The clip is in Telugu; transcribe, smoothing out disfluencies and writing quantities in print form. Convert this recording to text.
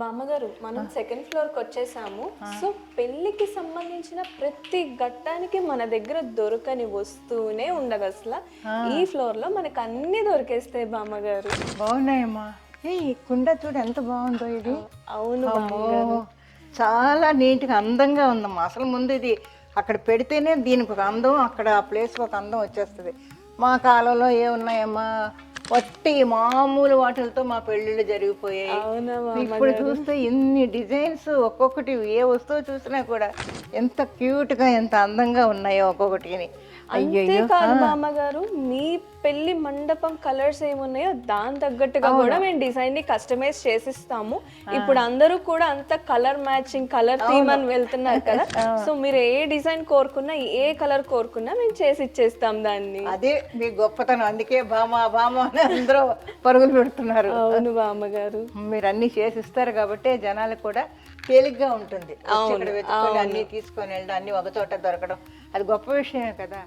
బామ్మగారు మనం సెకండ్ ఫ్లోర్కి వచ్చేసాము. సో పెళ్ళికి సంబంధించిన ప్రతి ఘట్టానికి మన దగ్గర దొరకని వస్తువునే ఉండదు అసలు. ఈ ఫ్లోర్ లో మనకు అన్ని దొరికేస్తాయి బామ్మగారు. బాగున్నాయమ్మా. ఈ కుండ చూడు ఎంత బాగుందో ఇది. అవును అమ్మో, చాలా నీట్గా అందంగా ఉందమ్మా. అసలు ముందు ఇది అక్కడ పెడితేనే దీనికి ఒక అందం, అక్కడ ఆ ప్లేస్కి ఒక అందం వచ్చేస్తుంది. మా కాలంలో ఏమున్నాయమ్మా, వట్టి మామూలు వాటిలతో మా పెళ్ళిళ్ళు జరిగిపోయాయి. ఇప్పుడు చూస్తే ఎన్ని డిజైన్స్, ఒక్కొక్కటి ఏ వస్తువు చూసినా కూడా ఎంత క్యూట్గా ఎంత అందంగా ఉన్నాయో ఒక్కొక్కటిని. అంతే కాదు బామ్మగారు, మీ పెళ్లి మండపం కలర్స్ ఏమున్నాయో దాని తగ్గట్టుగా కూడా మేము డిజైన్ ని కస్టమైజ్ చేసిస్తాము. ఇప్పుడు అందరూ కూడా అంత కలర్ మ్యాచింగ్, కలర్ థీమ్ అని వెళ్తున్నారు కదా. సో మీరు ఏ డిజైన్ కోరుకున్నా, ఏ కలర్ కోరుకున్నా మేము చేసి ఇచ్చేస్తాం దాన్ని. అదే మీ గొప్పతనం. అందుకే బామా బామా అని అందరూ పరుగులు పెడుతున్నారు. అవును బామ్మగారు, మీరు అన్ని చేసిస్తారు కాబట్టి జనాలకు కూడా తేలిగ్గా ఉంటుంది. ఇక్కడ వెతుక్కొని అన్ని తీసుకొని వెళ్ళడం, అన్ని ఒక చోట దొరకడం, అది గొప్ప విషయమే కదా.